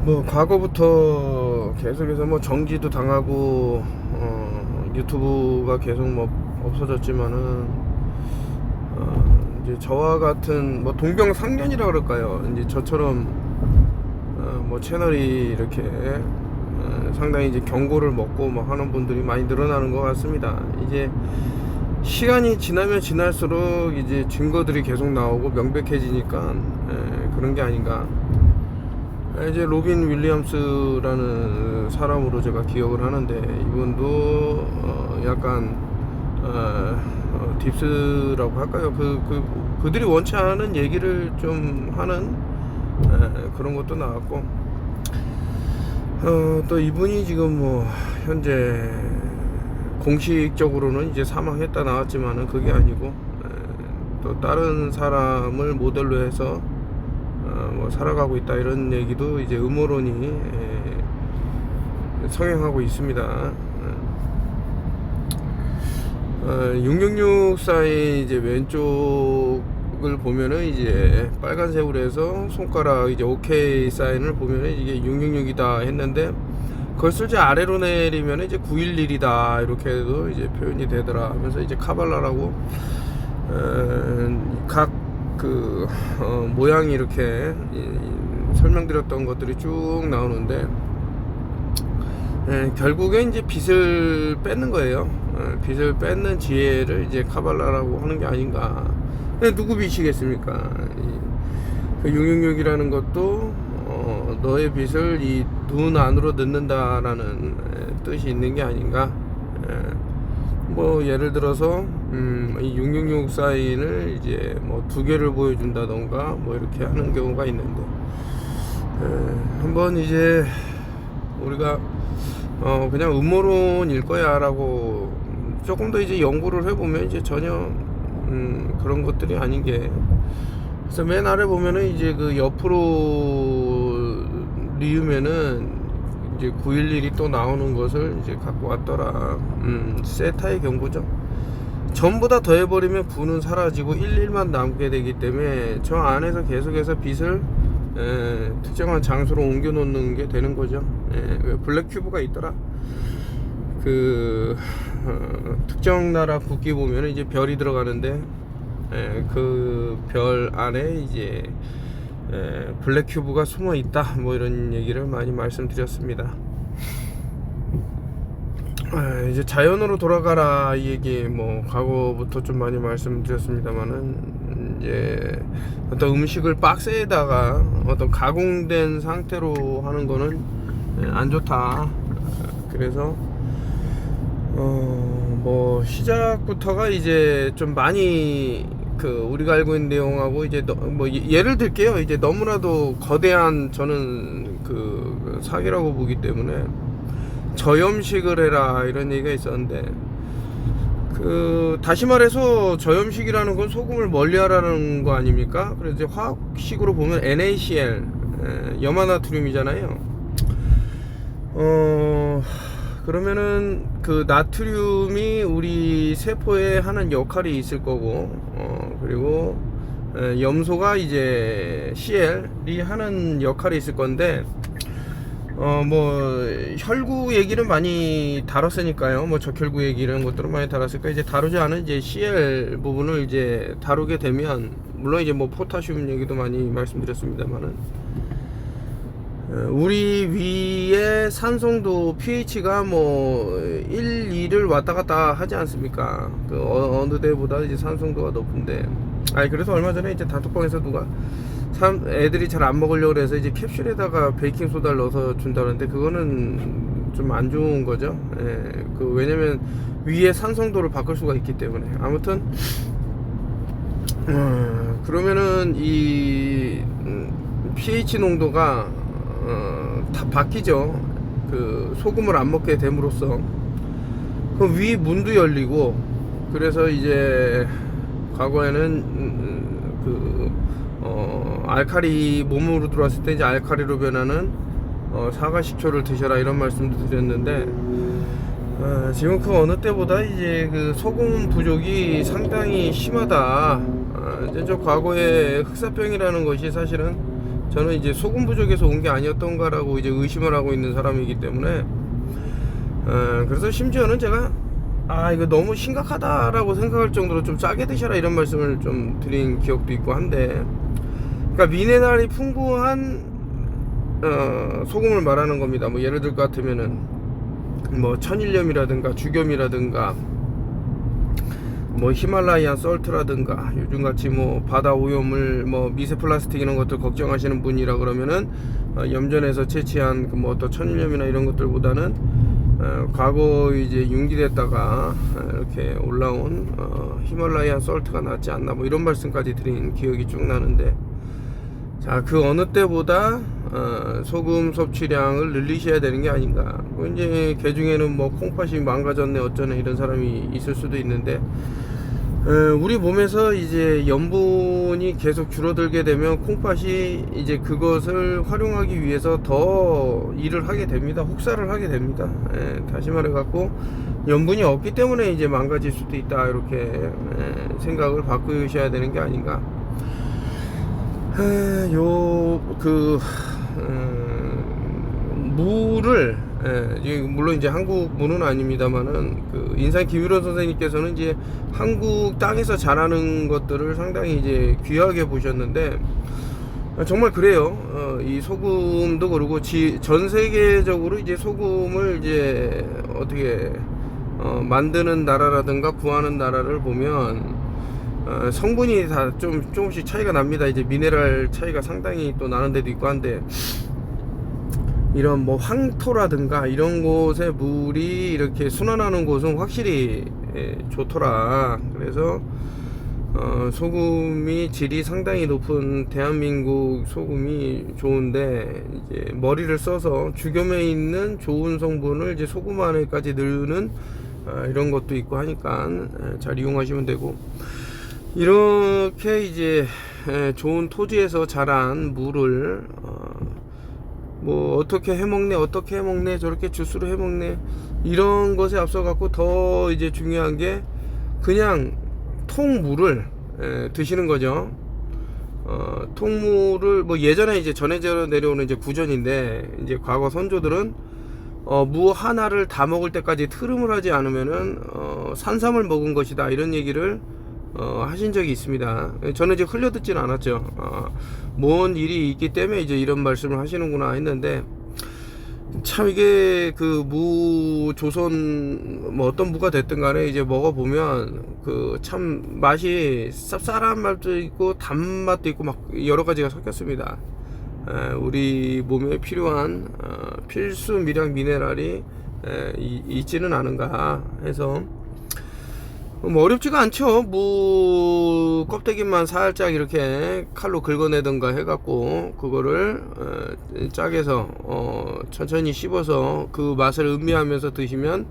뭐 과거부터 계속해서 뭐 정지도 당하고 유튜브가 계속 뭐 없어졌지만은 이제 저와 같은 뭐 동병상련이라 그럴까요? 이제 저처럼 뭐 채널이 이렇게 상당히 이제 경고를 먹고 뭐 하는 분들이 많이 늘어나는 것 같습니다. 이제 시간이 지나면 지날수록 이제 증거들이 계속 나오고 명백해지니까 그런 게 아닌가. 이제 로빈 윌리엄스라는 사람으로 제가 기억을 하는데, 이분도 약간 딥스라고 할까요? 그들이 원치 않은 얘기를 좀 하는 그런 것도 나왔고, 또 이분이 지금 뭐 현재 공식적으로는 이제 사망했다 나왔지만은 그게 아니고 또 다른 사람을 모델로 해서 뭐 살아가고 있다, 이런 얘기도 이제 음모론이 성행하고 있습니다. 666사의 이제 왼쪽을 보면은 이제 빨간색으로 해서 손가락 이제 OK 사인을 보면은 이게 666이다 했는데, 그걸 이제 아래로 내리면 이제 911이다 이렇게도 이제 표현이 되더라 하면서 이제 카발라라고 각 모양이 이렇게 설명드렸던 것들이 쭉 나오는데, 결국에 이제 빛을 뺏는 거예요. 빛을 뺏는 지혜를 이제 카발라라고 하는 게 아닌가. 누구 빛이겠습니까? 그 666이라는 것도 너의 빛을 이 눈 안으로 넣는다라는 뜻이 있는 게 아닌가. 뭐 예를 들어서 이 666 사인을 이제 뭐 2개를 보여준다던가 뭐 이렇게 하는 경우가 있는데, 한번 이제 우리가 그냥 음모론일 거야 라고 조금 더 이제 연구를 해보면 이제 전혀 그런 것들이 아닌 게, 그래서 맨 아래 보면은 이제 그 옆으로 리우면은 이제 911이 또 나오는 것을 이제 갖고 왔더라. 세타의 경고죠. 전부 다 더해버리면 9는 사라지고 11만 남게 되기 때문에 저 안에서 계속해서 빛을 특정한 장소로 옮겨 놓는 게 되는 거죠. 블랙 큐브가 있더라. 특정 나라 국기 보면 이제 별이 들어가는데, 그 별 안에 이제 블랙 큐브가 숨어 있다, 뭐 이런 얘기를 많이 말씀드렸습니다. 이제 자연으로 돌아가라 이 얘기 뭐 과거부터 좀 많이 말씀드렸습니다만은, 이제 어떤 음식을 박스에다가 어떤 가공된 상태로 하는 거는 안 좋다. 그래서 뭐 시작부터가 이제 좀 많이 우리가 알고 있는 내용하고 이제 뭐 예를 들게요. 이제 너무나도 거대한, 저는 사기라고 보기 때문에 저염식을 해라 이런 얘기가 있었는데, 다시 말해서 저염식이라는 건 소금을 멀리하라는 거 아닙니까? 그래서 이제 화학식으로 보면 NaCl, 염화나트륨이잖아요. 그러면은 나트륨이 우리 세포에 하는 역할이 있을 거고, 그리고 염소가 이제 Cl이 하는 역할이 있을 건데, 뭐 혈구 얘기는 많이 다뤘으니까요. 뭐 적혈구 얘기 이런 것들은 많이 다뤘으니까 이제 다루지 않은 이제 Cl 부분을 이제 다루게 되면, 물론 이제 뭐 포타슘 얘기도 많이 말씀드렸습니다만은, 우리 위의 산성도 pH가 뭐 1, 2를 왔다 갔다 하지 않습니까? 어느 데보다 이제 산성도가 높은데, 그래서 얼마 전에 이제 단톡방에서 누가 애들이 잘 안 먹으려고 해서 이제 캡슐에다가 베이킹 소다를 넣어서 준다는데, 그거는 좀 안 좋은 거죠. 왜냐면 위의 산성도를 바꿀 수가 있기 때문에. 아무튼 그러면은 이 pH 농도가 다 바뀌죠. 소금을 안 먹게 됨으로써 그 위 문도 열리고, 그래서 이제 과거에는 알칼리 몸으로 들어왔을 때 이제 알칼리로 변하는 사과 식초를 드셔라 이런 말씀도 드렸는데, 지금 어느 때보다 이제 소금 부족이 상당히 심하다. 이제 저 과거에 흑사병이라는 것이 사실은 저는 이제 소금 부족에서 온 게 아니었던가라고 이제 의심을 하고 있는 사람이기 때문에 그래서 심지어는 제가 이거 너무 심각하다라고 생각할 정도로 좀 짜게 드셔라 이런 말씀을 좀 드린 기억도 있고 한데, 그러니까 미네랄이 풍부한 소금을 말하는 겁니다. 뭐 예를 들 것 같으면은 뭐 천일염이라든가 주겸이라든가 뭐 히말라야 솔트라든가, 요즘같이 뭐 바다 오염을 뭐 미세 플라스틱 이런 것들 걱정하시는 분이라 그러면은 염전에서 채취한 그 뭐 또 천일염이나 이런 것들보다는 과거 이제 융기됐다가 이렇게 올라온 히말라야 솔트가 낫지 않나, 뭐 이런 말씀까지 드린 기억이 쭉 나는데, 자, 그 어느 때보다 소금 섭취량을 늘리셔야 되는 게 아닌가. 뭐 이제 개 중에는 뭐 콩팥이 망가졌네 어쩌네 이런 사람이 있을 수도 있는데, 우리 몸에서 이제 염분이 계속 줄어들게 되면 콩팥이 이제 그것을 활용하기 위해서 더 일을 하게 됩니다. 혹사를 하게 됩니다. 다시 말해 갖고 염분이 없기 때문에 이제 망가질 수도 있다, 이렇게 생각을 바꾸셔야 되는 게 아닌가. 물을, 물론 이제 한국 물은 아닙니다만은, 그 인상 김일원 선생님께서는 이제 한국 땅에서 자라는 것들을 상당히 이제 귀하게 보셨는데, 정말 그래요. 이 소금도 그러고 전 세계적으로 이제 소금을 이제 어떻게 만드는 나라라든가 구하는 나라를 보면 성분이 다 조금씩 차이가 납니다. 이제 미네랄 차이가 상당히 또 나는 데도 있고 한데, 이런 뭐 황토라든가 이런 곳에 물이 이렇게 순환하는 곳은 확실히 좋더라. 그래서 소금이 질이 상당히 높은 대한민국 소금이 좋은데, 이제 머리를 써서 주겸에 있는 좋은 성분을 이제 소금 안에까지 넣는 이런 것도 있고 하니까 잘 이용하시면 되고, 이렇게 이제 좋은 토지에서 자란 물을 뭐 어떻게 해먹네 저렇게 주스로 해먹네 이런 것에 앞서 갖고, 더 이제 중요한 게 그냥 통물을 드시는 거죠. 통물을 뭐 예전에 이제 전해져 내려오는 이제 구전인데, 이제 과거 선조들은 무 하나를 다 먹을 때까지 트름을 하지 않으면은 산삼을 먹은 것이다, 이런 얘기를 하신 적이 있습니다. 저는 이제 흘려듣지는 않았죠. 뭔 일이 있기 때문에 이제 이런 말씀을 하시는구나 했는데, 참 이게 그 무 조선 뭐 어떤 무가 됐든 간에 이제 먹어보면 그 참 맛이 쌉쌀한 맛도 있고 단맛도 있고 막 여러 가지가 섞였습니다. 우리 몸에 필요한 필수 미량 미네랄이 있지는 않은가 해서, 뭐 어렵지가 않죠. 무 껍데기만 살짝 이렇게 칼로 긁어내든가 해갖고 그거를 짝에서 천천히 씹어서 그 맛을 음미하면서 드시면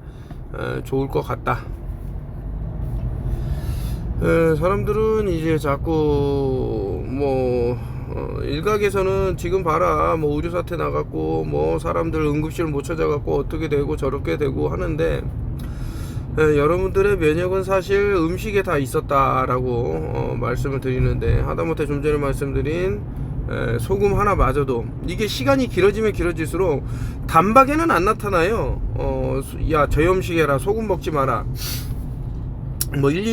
좋을 것 같다. 사람들은 이제 자꾸 뭐 일각에서는 지금 봐라 뭐 의료 사태 나갔고 뭐 사람들 응급실 못 찾아갖고 어떻게 되고 저렇게 되고 하는데, 여러분들의 면역은 사실 음식에 다 있었다라고 말씀을 드리는데, 하다못해 좀 전에 말씀드린 소금 하나 마저도 이게 시간이 길어지면 길어질수록 단박에는 안 나타나요. 야 저염식해라, 소금 먹지 마라, 뭐 1,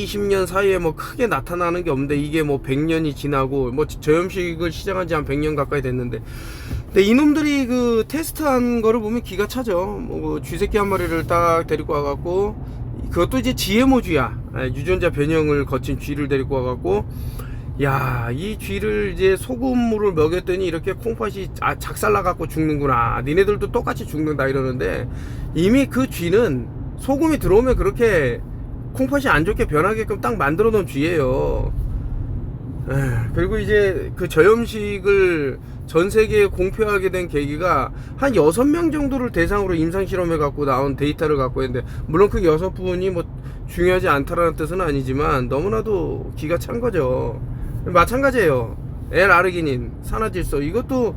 20년 사이에 뭐 크게 나타나는 게 없는데, 이게 뭐 100년이 지나고 뭐 저염식을 시작한 지 한 100년 가까이 됐는데, 근데 이놈들이 그 테스트한 거를 보면 기가 차죠. 뭐 쥐새끼 한 마리를 딱 데리고 와갖고, 그것도 이제 GMO쥐야, 유전자 변형을 거친 쥐를 데리고 와갖고, 야, 이 쥐를 이제 소금물을 먹였더니 이렇게 콩팥이 작살나갖고 죽는구나, 니네들도 똑같이 죽는다 이러는데, 이미 그 쥐는 소금이 들어오면 그렇게 콩팥이 안 좋게 변하게끔 딱 만들어 놓은 쥐예요. 그리고 이제 그 저염식을 전 세계에 공표하게 된 계기가 한 6명 정도를 대상으로 임상실험해 갖고 나온 데이터를 갖고 있는데, 물론 그 6분이 뭐 중요하지 않다라는 뜻은 아니지만 너무나도 기가 찬 거죠. 마찬가지예요. L아르기닌, 산화질소, 이것도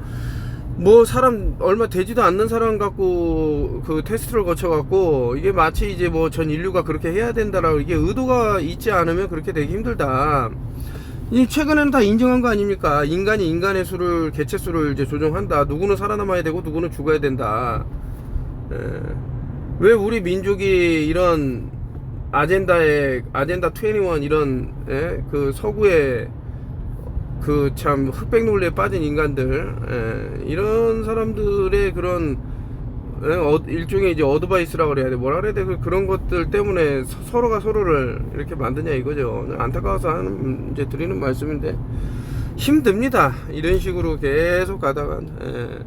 뭐 사람 얼마 되지도 않는 사람 갖고 그 테스트를 거쳐 갖고, 이게 마치 이제 뭐 전 인류가 그렇게 해야 된다라고, 이게 의도가 있지 않으면 그렇게 되기 힘들다. 이 최근에는 다 인정한 거 아닙니까? 인간이 인간의 수를, 개체 수를 이제 조정한다. 누구는 살아남아야 되고 누구는 죽어야 된다. 예. 왜 우리 민족이 이런 아젠다 21 이런, 예? 그 서구의 그 참 흑백 논리에 빠진 인간들, 예? 이런 사람들의 그런, 예? 일종의 이제 어드바이스라고 그래야 돼. 뭐라 그래야 돼. 그런 것들 때문에 서로가 서로를 이렇게 만드냐 이거죠. 안타까워서 하는, 이제 드리는 말씀인데, 힘듭니다. 이런 식으로 계속 가다가, 예.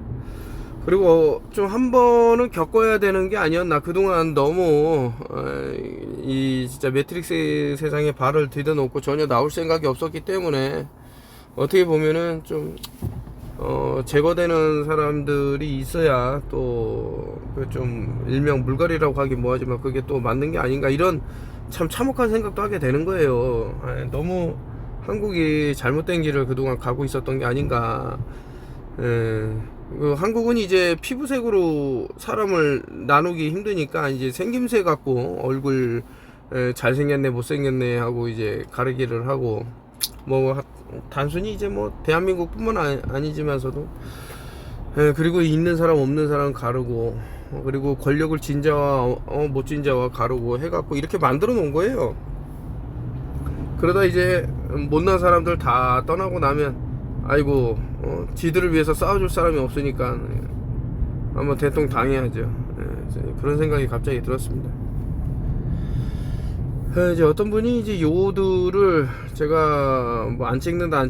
그리고 좀 한 번은 겪어야 되는 게 아니었나. 그동안 너무 이 진짜 매트릭스 세상에 발을 디뎌놓고 전혀 나올 생각이 없었기 때문에 어떻게 보면은 좀 제거되는 사람들이 있어야 또 좀 일명 물갈이라고 하긴 뭐하지만 그게 또 맞는 게 아닌가, 이런 참 참혹한 생각도 하게 되는 거예요. 너무 한국이 잘못된 길을 그동안 가고 있었던 게 아닌가. 한국은 이제 피부색으로 사람을 나누기 힘드니까 이제 생김새 갖고 얼굴 잘생겼네 못생겼네 하고 이제 가리기를 하고, 뭐 단순히 이제 뭐 대한민국뿐만 아니지만서도, 그리고 있는 사람 없는 사람 가르고, 그리고 권력을 진 자와 못 진 자와 가르고 해갖고 이렇게 만들어 놓은 거예요. 그러다 이제 못난 사람들 다 떠나고 나면, 아이고 지들을 위해서 싸워줄 사람이 없으니까 한번 대통 당해야죠. 그런 생각이 갑자기 들었습니다. 이제 어떤 분이 이제 요오드를 제가 뭐 안 찍는다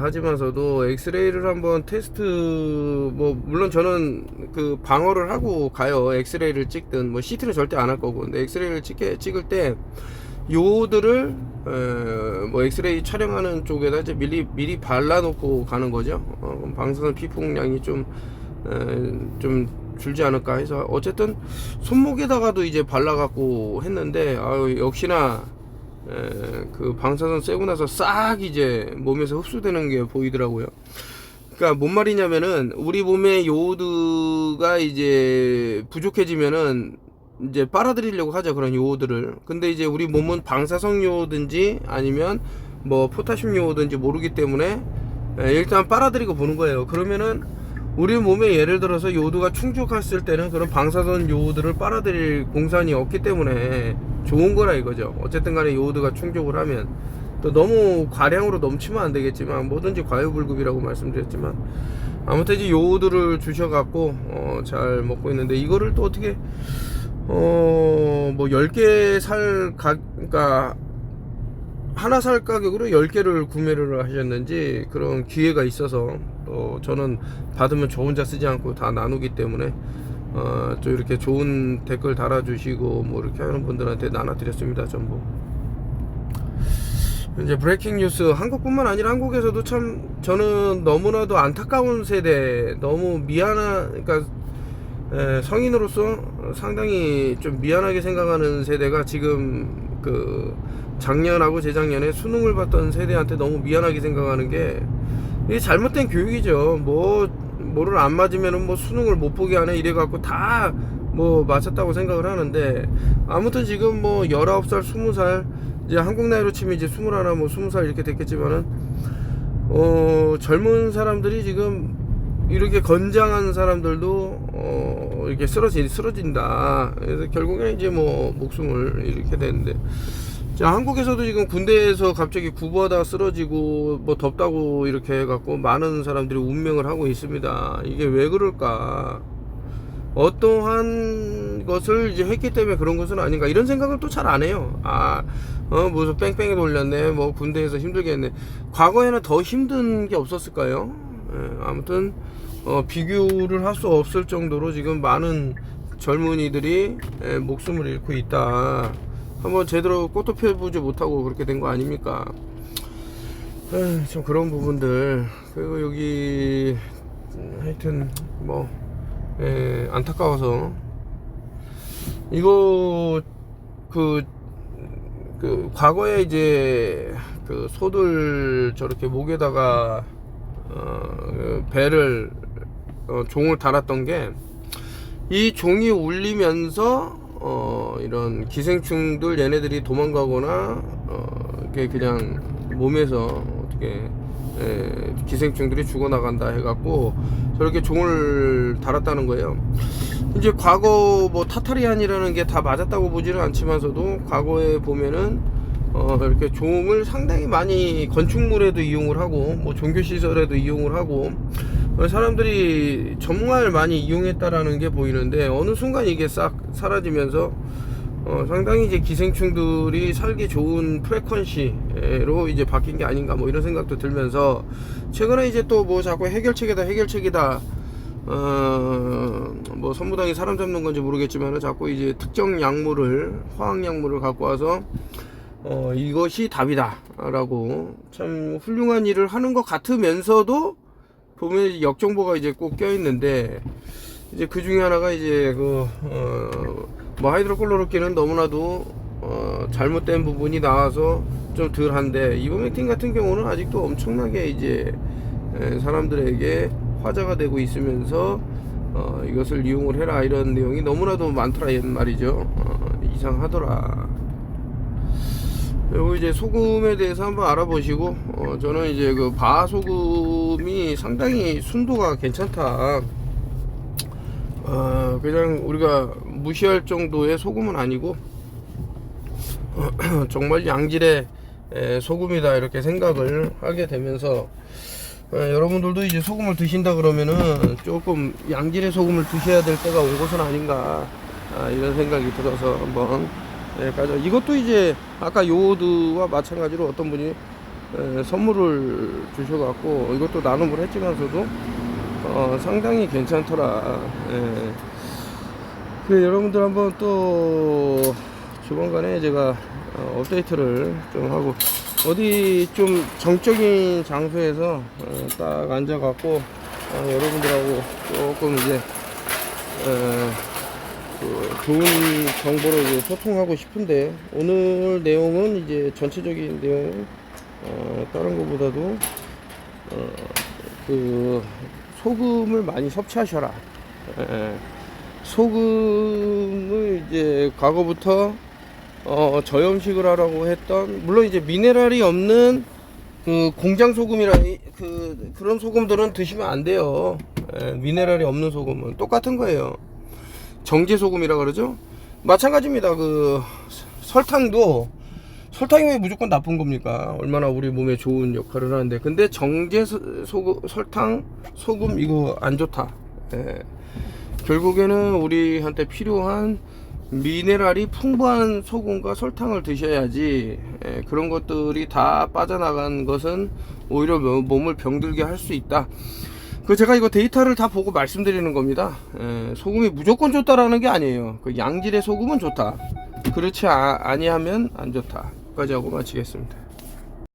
하지만서도 엑스레이를 한번 테스트, 뭐 물론 저는 그 방어를 하고 가요. 엑스레이를 찍든 뭐 CT는 절대 안 할 거고. 근데 엑스레이를 찍을 때 요오드를 뭐 엑스레이 촬영하는 쪽에다 이제 미리 발라놓고 가는 거죠. 방사선 피폭량이 좀 줄지 않을까 해서 어쨌든 손목에다가도 이제 발라갖고 했는데, 역시나 그 방사선 쐬고 나서 싹 이제 몸에서 흡수되는 게 보이더라고요. 그러니까 뭔 말이냐면은 우리 몸에 요오드가 이제 부족해지면은 이제 빨아들이려고 하죠, 그런 요오드를. 근데 이제 우리 몸은 방사성 요오드인지 아니면 뭐 포타슘 요오드인지 모르기 때문에 일단 빨아들이고 보는 거예요. 그러면은 우리 몸에 예를 들어서 요오드가 충족했을 때는 그런 방사선 요오드를 빨아들일 공산이 없기 때문에 좋은 거라 이거죠. 어쨌든 간에 요오드가 충족을 하면, 또 너무 과량으로 넘치면 안 되겠지만 뭐든지 과유불급이라고 말씀드렸지만, 아무튼 이제 요오드를 주셔갖고 잘 먹고 있는데, 이거를 또 어떻게 뭐 10개 그러니까 하나 살 가격으로 10개를 구매를 하셨는지 그런 기회가 있어서, 또 저는 받으면 저 혼자 쓰지 않고 다 나누기 때문에 또 이렇게 좋은 댓글 달아주시고 뭐 이렇게 하는 분들한테 나눠드렸습니다. 전부 이제 브레이킹 뉴스, 한국뿐만 아니라 한국에서도 참 저는 너무나도 안타까운 세대, 너무 그러니까 성인으로서 상당히 좀 미안하게 생각하는 세대가 지금 그 작년하고 재작년에 수능을 봤던 세대한테 너무 미안하게 생각하는 게, 이게 잘못된 교육이죠. 뭐를 안 맞으면은 뭐 수능을 못 보게 하네 이래갖고 다 뭐 맞았다고 생각을 하는데, 아무튼 지금 뭐 19살 20살 이제 한국 나이로 치면 이제 21 뭐 20살 이렇게 됐겠지만은 젊은 사람들이 지금 이렇게 건장한 사람들도 이렇게 쓰러진다. 그래서 결국에 이제 뭐 목숨을 잃게 되는데, 자, 한국에서도 지금 군대에서 갑자기 구보하다가 쓰러지고 뭐 덥다고 이렇게 해갖고 많은 사람들이 운명을 하고 있습니다. 이게 왜 그럴까? 어떠한 것을 이제 했기 때문에 그런 것은 아닌가, 이런 생각을 또 잘 안 해요. 무슨 뺑뺑이 돌렸네, 뭐 군대에서 힘들게 했네. 과거에는 더 힘든 게 없었을까요? 아무튼 비교를 할 수 없을 정도로 지금 많은 젊은이들이 목숨을 잃고 있다. 한번 제대로 꽃도 펴보지 못하고 그렇게 된 거 아닙니까? 좀 그런 부분들. 그리고 여기 하여튼 뭐 안타까워서 이거 그 과거에 이제 그 소들 저렇게 목에다가 배를 종을 달았던 게, 이 종이 울리면서 이런 기생충들 얘네들이 도망가거나 이렇게 그냥 몸에서 어떻게 기생충들이 죽어나간다 해갖고 저렇게 종을 달았다는 거예요. 이제 과거 뭐 타타리안이라는 게 다 맞았다고 보지는 않지만서도 과거에 보면은 이렇게 종을 상당히 많이 건축물에도 이용을 하고 뭐 종교시설에도 이용을 하고 사람들이 정말 많이 이용했다라는 게 보이는데 어느 순간 이게 싹 사라지면서 상당히 이제 기생충들이 살기 좋은 프레퀀시로 이제 바뀐 게 아닌가 뭐 이런 생각도 들면서 최근에 이제 또 뭐 자꾸 해결책이다 뭐 선무당이 사람 잡는 건지 모르겠지만 자꾸 이제 특정 약물을 화학약물을 갖고 와서 이것이 답이다 라고 참 훌륭한 일을 하는 것 같으면서도 보면 역정보가 이제 꼭 껴있는데 이제 그 중에 하나가 이제 뭐 하이드로클로로킨은 너무나도 잘못된 부분이 나와서 좀 덜한데 이버맥틴 같은 경우는 아직도 엄청나게 이제 사람들에게 화제가 되고 있으면서 이것을 이용을 해라 이런 내용이 너무나도 많더라 말이죠. 이상하더라. 그리고 이제 소금에 대해서 한번 알아보시고 저는 이제 그 바소금이 상당히 순도가 괜찮다. 그냥 우리가 무시할 정도의 소금은 아니고 정말 양질의 소금이다 이렇게 생각을 하게 되면서 여러분들도 이제 소금을 드신다 그러면은 조금 양질의 소금을 드셔야 될 때가 온 것은 아닌가 이런 생각이 들어서 한번 이것도 이제 아까 요오드와 마찬가지로 어떤 분이 선물을 주셔갖고 이것도 나눔을 했지만서도 상당히 괜찮더라. 그래 여러분들 한번 또 조만간에 제가 업데이트를 좀 하고 어디 좀 정적인 장소에서 딱 앉아갖고 여러분들하고 조금 이제 좋은 정보로 이제 소통하고 싶은데 오늘 내용은 이제 전체적인 내용 다른 것보다도 그 소금을 많이 섭취하셔라. 소금을 이제 과거부터 저염식을 하라고 했던 물론 이제 미네랄이 없는 그 공장 소금이라 그런 소금들은 드시면 안 돼요. 미네랄이 없는 소금은 똑같은 거예요. 정제 소금이라 그러죠. 마찬가지입니다. 그 설탕이 왜 무조건 나쁜 겁니까? 얼마나 우리 몸에 좋은 역할을 하는데 근데 정제 설탕 소금 이거 안 좋다. 결국에는 우리한테 필요한 미네랄이 풍부한 소금과 설탕을 드셔야지 그런 것들이 다 빠져나간 것은 오히려 몸을 병들게 할 수 있다. 제가 이거 데이터를 다 보고 말씀드리는 겁니다. 소금이 무조건 좋다라는 게 아니에요. 그 양질의 소금은 좋다. 그렇지 아니하면 안 좋다. 여기까지 하고 마치겠습니다.